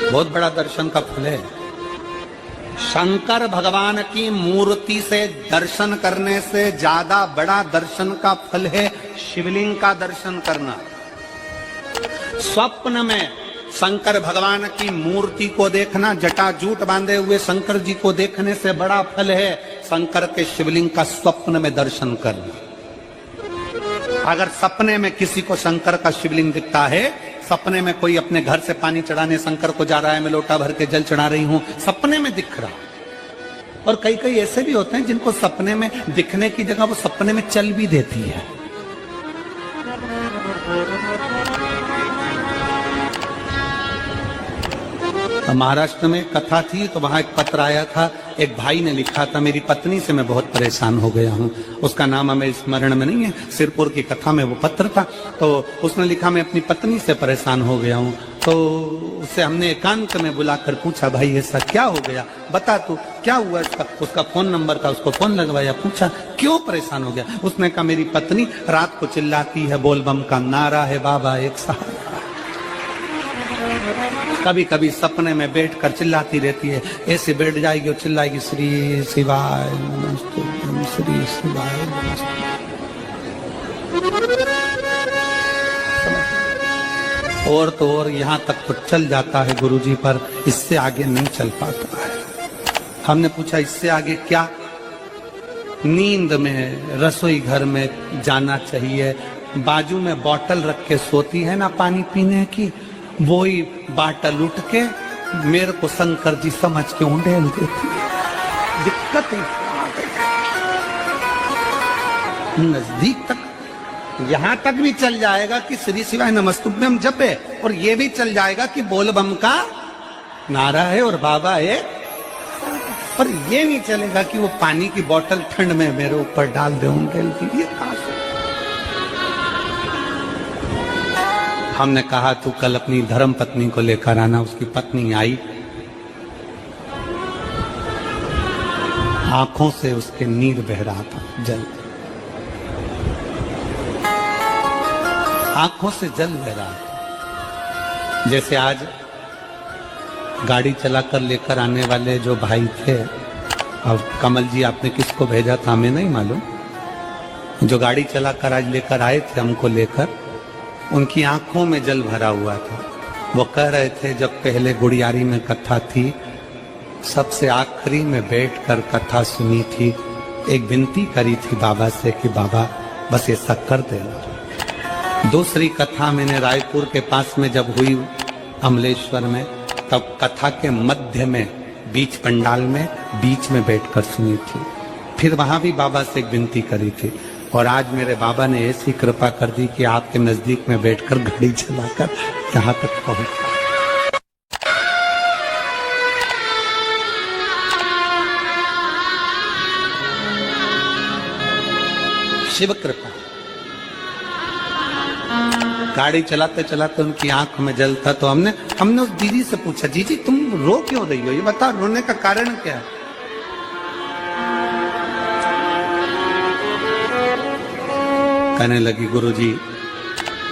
बहुत बड़ा दर्शन का फल है। शंकर भगवान की मूर्ति से दर्शन करने से ज्यादा बड़ा दर्शन का फल है शिवलिंग का दर्शन करना। स्वप्न में शंकर भगवान की मूर्ति को देखना, जटाजूट बांधे हुए शंकर जी को देखने से बड़ा फल है शंकर के शिवलिंग का स्वप्न में दर्शन करना। अगर सपने में किसी को शंकर का शिवलिंग दिखता है, सपने में कोई अपने घर से पानी चढ़ाने शंकर को जा रहा है, मैं लोटा भर के जल चढ़ा रही हूं, सपने में दिख रहा। और कई कई ऐसे भी होते हैं जिनको सपने में दिखने की जगह वो सपने में चल भी देती है। महाराष्ट्र में कथा थी तो वहां एक पत्र आया था, एक भाई ने लिखा था, मेरी पत्नी से मैं बहुत परेशान हो गया हूं। उसका नाम हमें स्मरण में नहीं है, सिरपुर की कथा में वो पत्र था। तो उसने लिखा, मैं अपनी पत्नी से परेशान हो गया हूं। तो उससे हमने एकांत में बुलाकर पूछा, भाई ऐसा क्या हो गया, बता तू क्या हुआ। उसका फोन नंबर था, उसको फोन लगवाया, पूछा क्यों परेशान हो गया। उसने कहा, मेरी पत्नी रात को चिल्लाती है, बोल बम का नारा है बाबा एक सहारा। कभी कभी सपने में बैठकर चिल्लाती रहती है, ऐसे बैठ जाएगी और चिल्लाएगी, श्री शिवाय नमस्ते, श्री शिवाय नमस्ते। और तो और यहाँ तक तो चल जाता है गुरुजी, पर इससे आगे नहीं चल पाता है। हमने पूछा इससे आगे क्या। नींद में रसोई घर में जाना चाहिए, बाजू में बोतल रख के सोती है ना पानी पीने की, वही बाटल उठ के मेरे को शंकर जी समझ के उंडेल देती है। दिक्कत है नजदीक तक, यहां तक भी चल जाएगा कि श्री शिवाय नमस्तुभ्यम जप है, और ये भी चल जाएगा कि बोल बम का नारा है और बाबा है, पर ये नहीं चलेगा कि वो पानी की बोतल ठंड में मेरे ऊपर डाल दे उंडेल की। ये हमने कहा तू कल अपनी धर्म पत्नी को लेकर आना। उसकी पत्नी आई, आंखों से उसके नीर बह रहा था, जल, आंखों से जल बह रहा था। जैसे आज गाड़ी चलाकर लेकर आने वाले जो भाई थे, अब कमल जी आपने किसको भेजा था हमें नहीं मालूम, जो गाड़ी चलाकर आज लेकर आए थे हमको लेकर, उनकी आंखों में जल भरा हुआ था। वो कह रहे थे जब पहले गुड़ियारी में कथा थी, सबसे आखिरी में बैठकर कथा सुनी थी, एक विनती करी थी बाबा से कि बाबा बस ऐसा कर देना। दूसरी कथा मैंने रायपुर के पास में जब हुई अमलेश्वर में, तब कथा के मध्य में बीच पंडाल में बीच में बैठकर सुनी थी। फिर वहां भी बाबा से एक विनती करी थी, और आज मेरे बाबा ने ऐसी कृपा कर दी कि आपके नजदीक में बैठकर गाड़ी चलाकर यहां तक पहुंचा। शिव कृपा। गाड़ी चलाते चलाते उनकी आंख में जल था, तो हमने उस दीदी से पूछा, जीजी तुम रो क्यों रही हो, ये बताओ रोने का कारण क्या है। कहने लगी, गुरुजी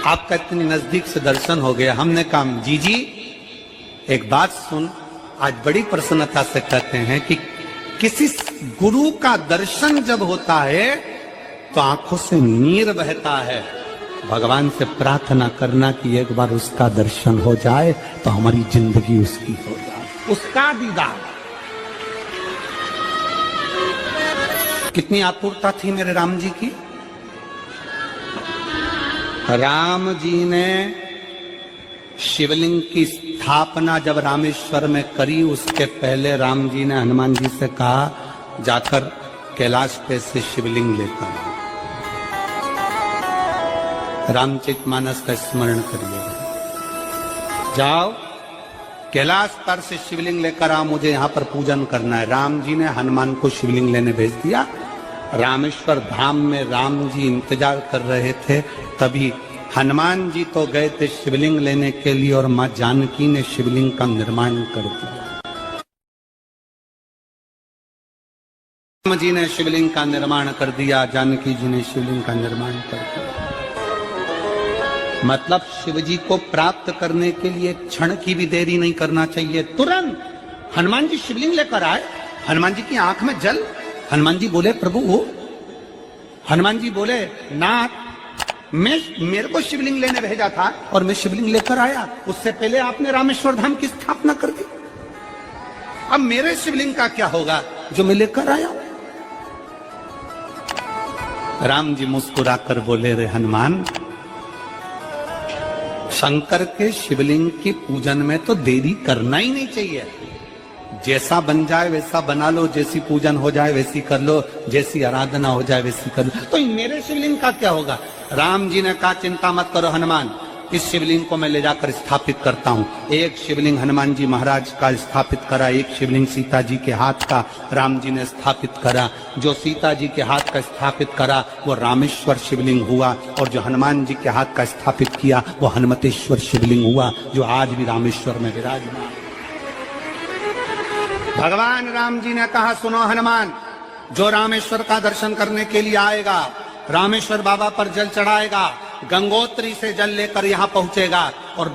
आपका इतनी नजदीक से दर्शन हो गया। हमने कहा, जीजी एक बात सुन, आज बड़ी प्रसन्नता से कहते हैं कि किसी गुरु का दर्शन जब होता है तो आंखों से नीर बहता है। भगवान से प्रार्थना करना कि एक बार उसका दर्शन हो जाए तो हमारी जिंदगी उसकी हो जाए, उसका दीदार। कितनी आतुरता थी मेरे राम जी की। राम जी ने शिवलिंग की स्थापना जब रामेश्वर में करी, उसके पहले राम जी ने हनुमान जी से कहा, जाकर कैलाश पे से शिवलिंग लेकर आओ। रामचरितमानस का स्मरण करिए, जाओ कैलाश पर से शिवलिंग लेकर आओ, मुझे यहाँ पर पूजन करना है। राम जी ने हनुमान को शिवलिंग लेने भेज दिया। रामेश्वर धाम में राम जी इंतजार कर रहे थे, तभी हनुमान जी तो गए थे शिवलिंग लेने के लिए, और मां जानकी ने शिवलिंग का निर्माण कर दिया। राम जी ने शिवलिंग का निर्माण कर दिया, जानकी जी ने शिवलिंग का निर्माण कर दिया। मतलब शिव जी को प्राप्त करने के लिए क्षण की भी देरी नहीं करना चाहिए। तुरंत हनुमान जी शिवलिंग लेकर आए, हनुमान जी की आंख में जल। हनुमान जी बोले प्रभु वो, हनुमान जी बोले नाथ मेरे को शिवलिंग लेने भेजा था और मैं शिवलिंग लेकर आया, उससे पहले आपने रामेश्वर धाम की स्थापना कर दी। अब मेरे शिवलिंग का क्या होगा जो मैं लेकर आया? राम जी मुस्कुराकर बोले, रे हनुमान, शंकर के शिवलिंग के पूजन में तो देरी करना ही नहीं चाहिए। जैसा बन जाए वैसा बना लो, जैसी पूजन हो जाए वैसी कर लो, जैसी आराधना हो जाए वैसी कर लो। तो मेरे शिवलिंग का क्या होगा? राम जी ने कहा चिंता मत करो हनुमान, इस शिवलिंग को मैं ले जाकर स्थापित करता हूं। एक शिवलिंग हनुमान जी महाराज का स्थापित करा, एक शिवलिंग सीता जी के हाथ का राम जी ने स्थापित करा। जो सीता जी के हाथ का स्थापित करा वो रामेश्वर शिवलिंग हुआ, और जो हनुमान जी के हाथ का स्थापित किया वो हनुमतेश्वर शिवलिंग हुआ, जो आज भी रामेश्वर में विराजमान। भगवान राम जी ने कहा सुनो हनुमान, जो रामेश्वर का दर्शन करने के लिए आएगा, रामेश्वर बाबा पर जल चढ़ाएगा, गंगोत्री से जल लेकर यहाँ पहुंचेगा, और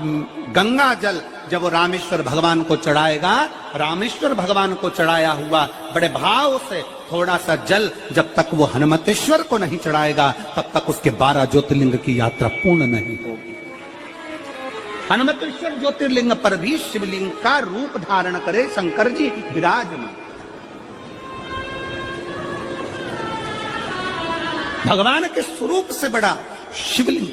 गंगा जल जब वो रामेश्वर भगवान को चढ़ाएगा, रामेश्वर भगवान को चढ़ाया हुआ बड़े भाव से थोड़ा सा जल जब तक वो हनुमतेश्वर को नहीं चढ़ाएगा तब तक उसके 12 ज्योतिर्लिंग की यात्रा पूर्ण नहीं होगी। हनुमतेश्वर ज्योतिर्लिंग पर भी शिवलिंग का रूप धारण करे शंकर जी विराजमान। भगवान के स्वरूप से बड़ा शिवलिंग,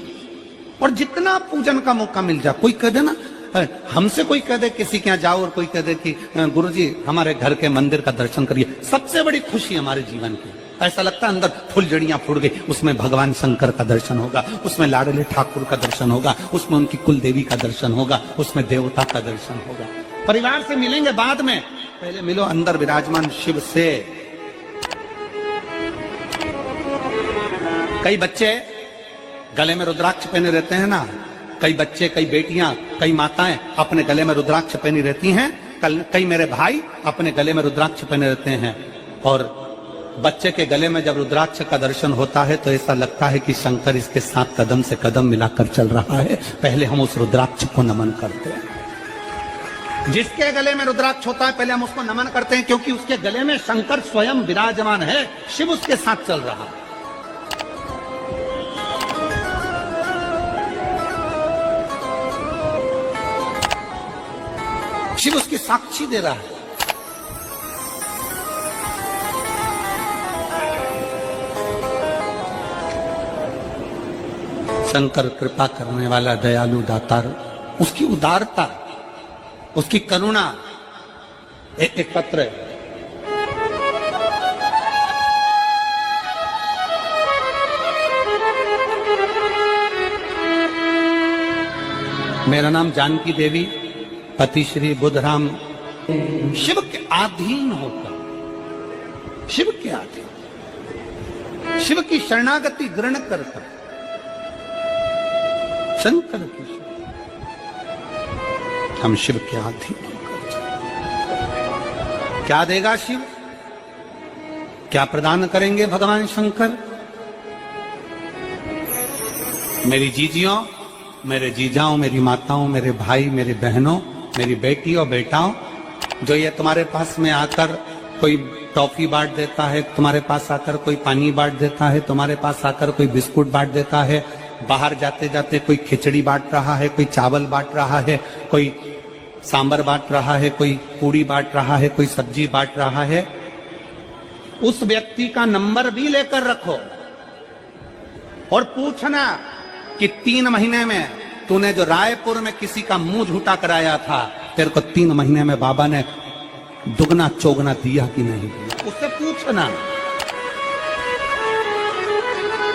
और जितना पूजन का मौका मिल जाए, कोई कह दे ना, हमसे कोई कह दे किसी के यहाँ जाओ और कोई कह दे कि गुरुजी हमारे घर के मंदिर का दर्शन करिए, सबसे बड़ी खुशी हमारे जीवन की। ऐसा लगता है अंदर फुलझड़ियां फूट गई, उसमें भगवान शंकर का दर्शन होगा, उसमें लाडले ठाकुर का दर्शन होगा, उसमें उनकी कुल देवी का दर्शन होगा, उसमें देवता का दर्शन होगा। परिवार से मिलेंगे बाद में, पहले मिलो अंदर विराजमान शिव से। कई बच्चे गले में रुद्राक्ष पहने रहते हैं ना, कई बच्चे, कई बेटियां, कई माताएं अपने गले में रुद्राक्ष पहनी रहती हैं, कई मेरे भाई अपने गले में रुद्राक्ष पहने रहते हैं। और बच्चे के गले में जब रुद्राक्ष का दर्शन होता है तो ऐसा लगता है कि शंकर इसके साथ कदम से कदम मिलाकर चल रहा है। पहले हम उस रुद्राक्ष को नमन करते हैं। जिसके गले में रुद्राक्ष होता है पहले हम उसको नमन करते हैं, क्योंकि उसके गले में शंकर स्वयं विराजमान है, शिव उसके साथ चल रहा है। शिव उसकी साक्षी दे रहा है। शंकर कृपा करने वाला दयालु दातार, उसकी उदारता, उसकी करुणा। एक पत्र है, मेरा नाम जानकी देवी, पति श्री बुद्धराम, शिव के अधीन होकर, शिव के अधीन, शिव की शरणागति ग्रहण करता शंकर की, हम शिव के अधीन होकर। क्या देगा शिव, क्या प्रदान करेंगे भगवान शंकर? मेरी जीजियों, मेरे जीजाओं, मेरी माताओं, मेरे भाई, मेरे बहनों, मेरी बेटी और बेटाओं, जो ये तुम्हारे पास में आकर कोई टॉफी बांट देता है, तुम्हारे पास आकर कोई पानी बांट देता है, तुम्हारे पास आकर कोई बिस्कुट बांट देता है, बाहर जाते जाते कोई खिचड़ी बांट रहा है, कोई चावल बांट रहा है, कोई सांबर बांट रहा है, कोई पूड़ी बांट रहा है, कोई सब्जी बांट रहा है, उस व्यक्ति का नंबर भी लेकर रखो और पूछना कि 3 महीने में तूने जो रायपुर में किसी का मुंह झूठा कराया था, तेरे को 3 महीने में बाबा ने दुगना चौगना दिया कि नहीं दिया। उससे पूछना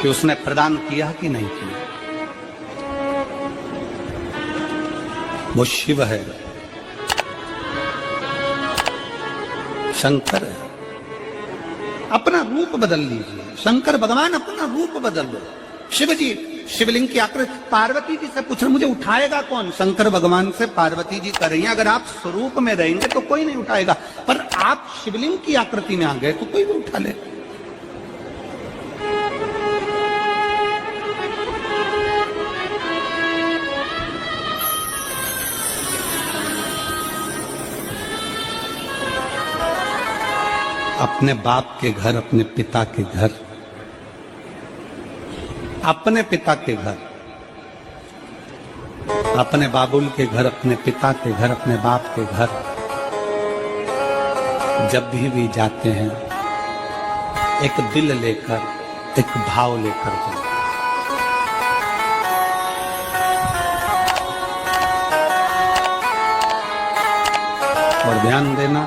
कि उसने प्रदान किया कि नहीं किया। वो शिव है, शंकर है। अपना रूप बदल लीजिए, शंकर भगवान अपना रूप बदल लो। शिव जी शिवलिंग की आकृति। पार्वती जी से पूछ रहे मुझे उठाएगा कौन? शंकर भगवान से पार्वती जी कर रही हैं, अगर आप स्वरूप में रहेंगे तो कोई नहीं उठाएगा, पर आप शिवलिंग की आकृति में आ गए तो कोई भी उठा ले। अपने बाप के घर, अपने पिता के घर, अपने पिता के घर, अपने बाबुल के घर, अपने पिता के घर, अपने बाप के घर जब भी जाते हैं एक दिल लेकर, एक भाव लेकर जाते हैं। और ध्यान देना,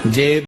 जे